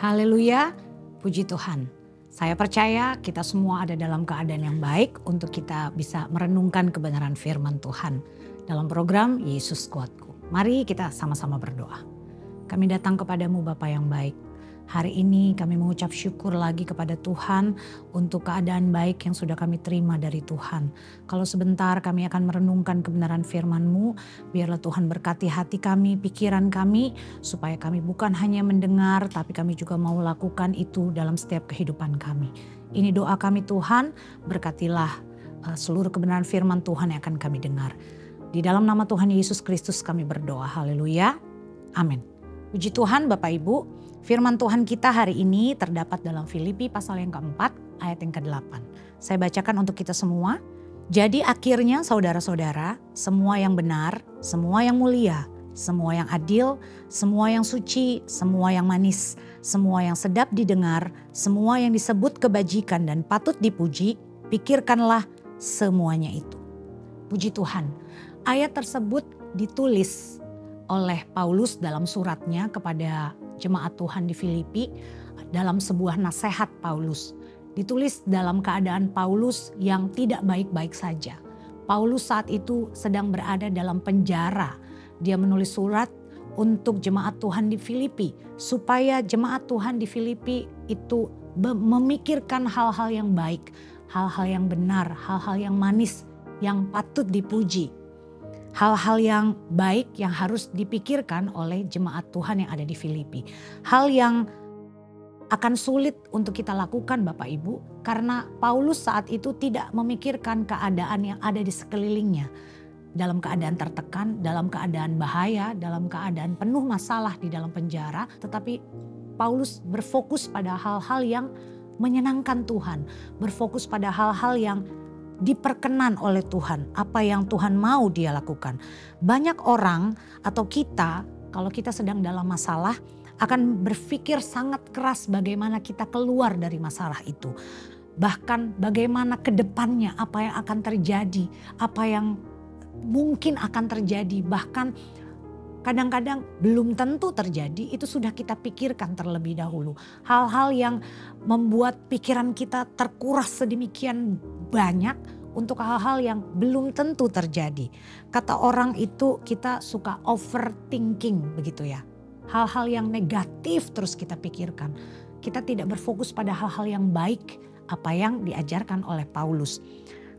Haleluya, puji Tuhan. Saya percaya kita semua ada dalam keadaan yang baik untuk kita bisa merenungkan kebenaran firman Tuhan dalam program Yesus Kuatku. Mari kita sama-sama berdoa. Kami datang kepadamu Bapa yang baik. Hari ini kami mengucap syukur lagi kepada Tuhan untuk keadaan baik yang sudah kami terima dari Tuhan. Kalau sebentar kami akan merenungkan kebenaran firman-Mu, biarlah Tuhan berkati hati kami, pikiran kami, supaya kami bukan hanya mendengar, tapi kami juga mau lakukan itu dalam setiap kehidupan kami. Ini doa kami Tuhan, berkatilah seluruh kebenaran firman Tuhan yang akan kami dengar. Di dalam nama Tuhan Yesus Kristus kami berdoa, haleluya, amin. Puji Tuhan Bapak Ibu, firman Tuhan kita hari ini terdapat dalam Filipi pasal yang keempat ayat yang ke-8. Saya bacakan untuk kita semua. Jadi akhirnya saudara-saudara, semua yang benar, semua yang mulia, semua yang adil, semua yang suci, semua yang manis, semua yang sedap didengar, semua yang disebut kebajikan dan patut dipuji, pikirkanlah semuanya itu. Puji Tuhan, ayat tersebut ditulis oleh Paulus dalam suratnya kepada jemaat Tuhan di Filipi dalam sebuah nasihat Paulus. Ditulis dalam keadaan Paulus yang tidak baik-baik saja. Paulus saat itu sedang berada dalam penjara. Dia menulis surat untuk jemaat Tuhan di Filipi supaya jemaat Tuhan di Filipi itu memikirkan hal-hal yang baik, hal-hal yang benar, hal-hal yang manis, yang patut dipuji. Hal-hal yang baik yang harus dipikirkan oleh jemaat Tuhan yang ada di Filipi. Hal yang akan sulit untuk kita lakukan Bapak Ibu, karena Paulus saat itu tidak memikirkan keadaan yang ada di sekelilingnya. Dalam keadaan tertekan, dalam keadaan bahaya, dalam keadaan penuh masalah di dalam penjara. Tetapi Paulus berfokus pada hal-hal yang menyenangkan Tuhan. Berfokus pada hal-hal yang diperkenan oleh Tuhan, apa yang Tuhan mau dia lakukan. Banyak orang atau kita, kalau kita sedang dalam masalah, akan berpikir sangat keras bagaimana kita keluar dari masalah itu. Bahkan bagaimana ke depannya, apa yang akan terjadi, apa yang mungkin akan terjadi, bahkan kadang-kadang belum tentu terjadi, itu sudah kita pikirkan terlebih dahulu. Hal-hal yang membuat pikiran kita terkuras sedemikian banyak untuk hal-hal yang belum tentu terjadi. Kata orang itu kita suka overthinking begitu ya. Hal-hal yang negatif terus kita pikirkan. Kita tidak berfokus pada hal-hal yang baik, apa yang diajarkan oleh Paulus.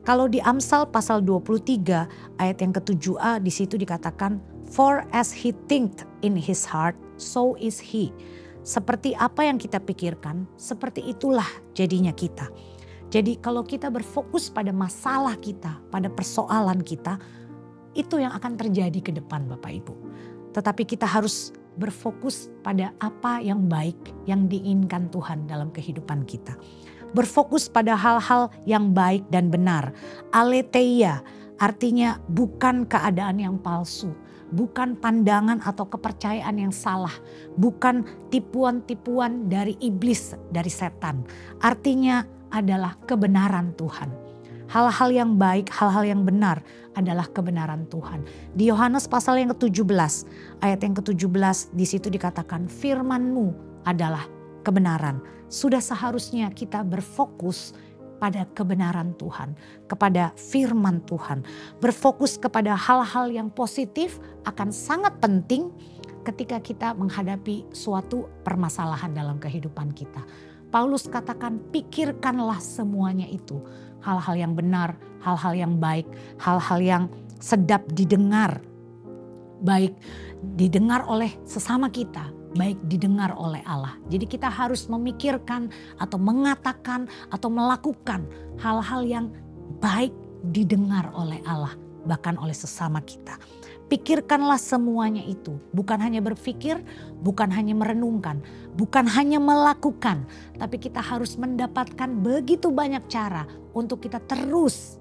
Kalau di Amsal pasal 23 ayat yang ke-7a di situ dikatakan, for as he thinked in his heart, so is he. Seperti apa yang kita pikirkan, seperti itulah jadinya kita. Jadi kalau kita berfokus pada masalah kita, pada persoalan kita, itu yang akan terjadi ke depan Bapak Ibu. Tetapi kita harus berfokus pada apa yang baik yang diinginkan Tuhan dalam kehidupan kita. Berfokus pada hal-hal yang baik dan benar. Aletheia artinya bukan keadaan yang palsu. Bukan pandangan atau kepercayaan yang salah. Bukan tipuan-tipuan dari iblis, dari setan. Artinya adalah kebenaran Tuhan. Hal-hal yang baik, hal-hal yang benar adalah kebenaran Tuhan. Di Yohanes pasal yang ke-17, ayat yang ke-17 di situ dikatakan firman-Mu adalah kebenaran. Sudah seharusnya kita berfokus pada kebenaran Tuhan, kepada firman Tuhan. Berfokus kepada hal-hal yang positif akan sangat penting ketika kita menghadapi suatu permasalahan dalam kehidupan kita. Paulus katakan pikirkanlah semuanya itu. Hal-hal yang benar, hal-hal yang baik, hal-hal yang sedap didengar. Baik didengar oleh sesama kita, baik didengar oleh Allah. Jadi kita harus memikirkan atau mengatakan atau melakukan hal-hal yang baik didengar oleh Allah, bahkan oleh sesama kita. Pikirkanlah semuanya itu, bukan hanya berpikir, bukan hanya merenungkan, bukan hanya melakukan, tapi kita harus mendapatkan begitu banyak cara untuk kita terus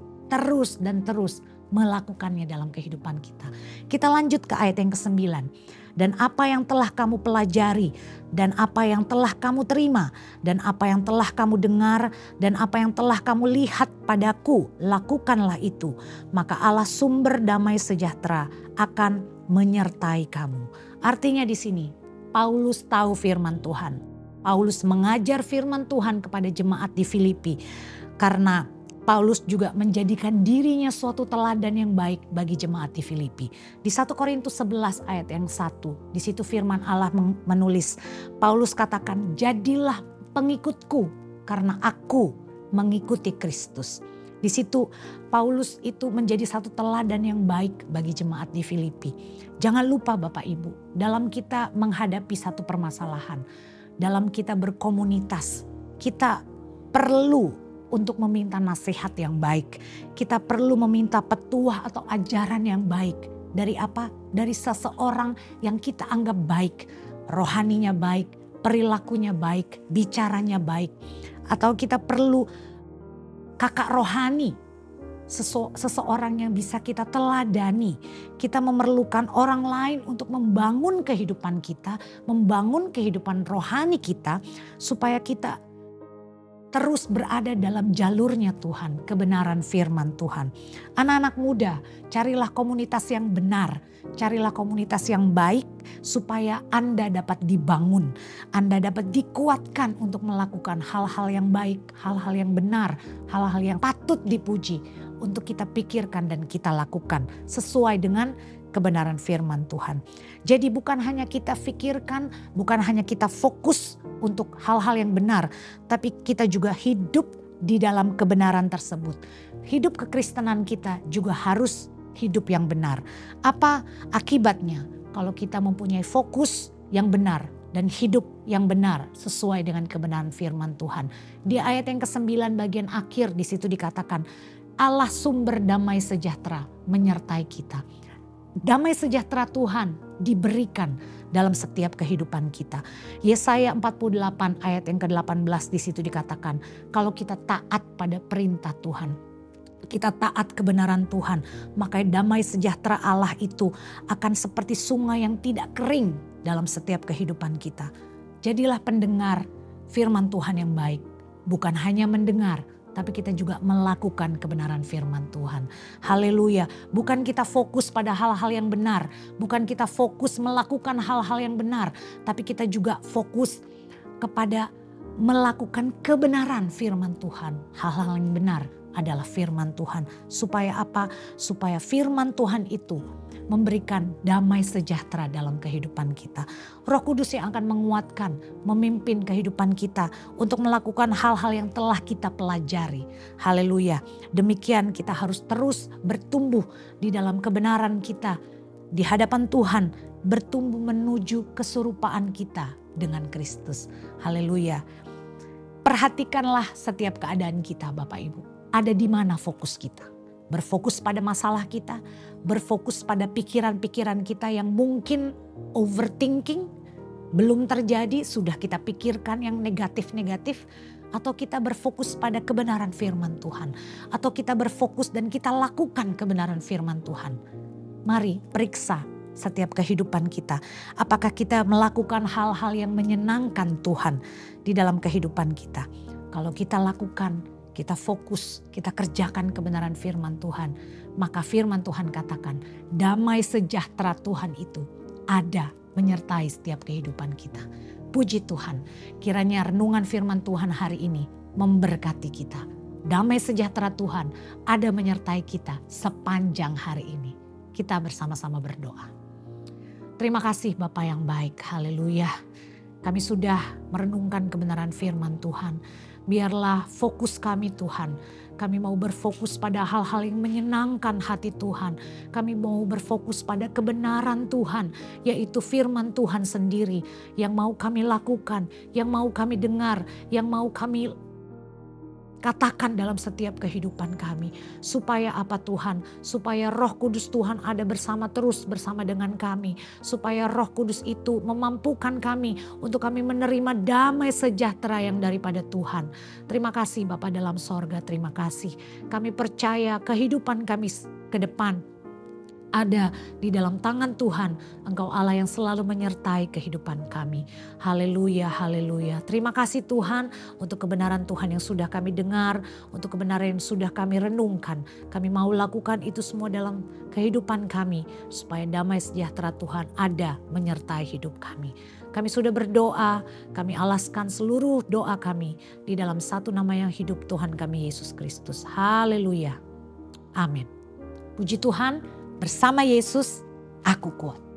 melakukannya dalam kehidupan kita. Kita lanjut ke ayat yang ke-9. Dan apa yang telah kamu pelajari, dan apa yang telah kamu terima, dan apa yang telah kamu dengar, dan apa yang telah kamu lihat padaku, lakukanlah itu. Maka Allah sumber damai sejahtera akan menyertai kamu. Artinya di sini Paulus tahu firman Tuhan. Paulus mengajar firman Tuhan kepada jemaat di Filipi. Karena Paulus juga menjadikan dirinya suatu teladan yang baik bagi jemaat di Filipi. Di 1 Korintus 11 ayat yang 1, di situ firman Allah menulis, Paulus katakan, jadilah pengikutku karena aku mengikuti Kristus. Di situ Paulus itu menjadi satu teladan yang baik bagi jemaat di Filipi. Jangan lupa Bapak Ibu, dalam kita menghadapi satu permasalahan, dalam kita berkomunitas, kita perlu untuk meminta nasihat yang baik. Kita perlu meminta petuah atau ajaran yang baik. Dari apa? Dari seseorang yang kita anggap baik. Rohaninya baik, perilakunya baik, bicaranya baik. Atau kita perlu kakak rohani. Seseorang yang bisa kita teladani. Kita memerlukan orang lain untuk membangun kehidupan kita. Membangun kehidupan rohani kita. Supaya kita terus berada dalam jalurnya Tuhan, kebenaran firman Tuhan. Anak-anak muda, carilah komunitas yang benar, carilah komunitas yang baik supaya Anda dapat dibangun, Anda dapat dikuatkan untuk melakukan hal-hal yang baik, hal-hal yang benar, hal-hal yang patut dipuji untuk kita pikirkan dan kita lakukan sesuai dengan kebenaran firman Tuhan. Jadi bukan hanya kita pikirkan, bukan hanya kita fokus untuk hal-hal yang benar, tapi kita juga hidup di dalam kebenaran tersebut. Hidup kekristenan kita juga harus hidup yang benar. Apa akibatnya kalau kita mempunyai fokus yang benar dan hidup yang benar sesuai dengan kebenaran firman Tuhan? Di ayat yang ke-9 bagian akhir di situ dikatakan, Allah sumber damai sejahtera menyertai kita. Damai sejahtera Tuhan diberikan dalam setiap kehidupan kita. Yesaya 48 ayat yang ke-18 di situ dikatakan, kalau kita taat pada perintah Tuhan, kita taat kebenaran Tuhan, maka damai sejahtera Allah itu akan seperti sungai yang tidak kering dalam setiap kehidupan kita. Jadilah pendengar firman Tuhan yang baik, bukan hanya mendengar, tapi kita juga melakukan kebenaran firman Tuhan. Haleluya. Bukan kita fokus pada hal-hal yang benar. Bukan kita fokus melakukan hal-hal yang benar. Tapi kita juga fokus kepada melakukan kebenaran firman Tuhan. Hal-hal yang benar adalah firman Tuhan. Supaya apa? Supaya firman Tuhan itu memberikan damai sejahtera dalam kehidupan kita. Roh Kudus yang akan menguatkan, memimpin kehidupan kita untuk melakukan hal-hal yang telah kita pelajari. Haleluya. Demikian kita harus terus bertumbuh di dalam kebenaran kita di hadapan Tuhan, bertumbuh menuju keserupaan kita dengan Kristus. Haleluya. Perhatikanlah setiap keadaan kita Bapak Ibu. Ada di mana fokus kita? Berfokus pada masalah kita, berfokus pada pikiran-pikiran kita yang mungkin overthinking, belum terjadi, sudah kita pikirkan yang negatif-negatif, atau kita berfokus pada kebenaran firman Tuhan, atau kita berfokus dan kita lakukan kebenaran firman Tuhan. Mari periksa setiap kehidupan kita. Apakah kita melakukan hal-hal yang menyenangkan Tuhan di dalam kehidupan kita? Kalau kita lakukan, kita fokus, kita kerjakan kebenaran firman Tuhan, maka firman Tuhan katakan damai sejahtera Tuhan itu ada menyertai setiap kehidupan kita. Puji Tuhan, kiranya renungan firman Tuhan hari ini memberkati kita. Damai sejahtera Tuhan ada menyertai kita sepanjang hari ini. Kita bersama-sama berdoa. Terima kasih Bapa yang baik, haleluya. Kami sudah merenungkan kebenaran firman Tuhan. Biarlah fokus kami Tuhan. Kami mau berfokus pada hal-hal yang menyenangkan hati Tuhan. Kami mau berfokus pada kebenaran Tuhan, yaitu firman Tuhan sendiri yang mau kami lakukan, yang mau kami dengar, yang mau kami katakan dalam setiap kehidupan kami. Supaya apa Tuhan? Supaya Roh Kudus Tuhan ada terus bersama dengan kami. Supaya Roh Kudus itu memampukan kami untuk kami menerima damai sejahtera yang daripada Tuhan. Terima kasih Bapa dalam sorga, terima kasih. Kami percaya kehidupan kami ke depan ada di dalam tangan Tuhan. Engkau Allah yang selalu menyertai kehidupan kami. Haleluya, haleluya. Terima kasih Tuhan untuk kebenaran Tuhan yang sudah kami dengar, untuk kebenaran yang sudah kami renungkan. Kami mau lakukan itu semua dalam kehidupan kami, supaya damai sejahtera Tuhan ada menyertai hidup kami. Kami sudah berdoa, kami alaskan seluruh doa kami di dalam satu nama yang hidup, Tuhan kami Yesus Kristus. Haleluya. Amin. Puji Tuhan, bersama Yesus aku kuat.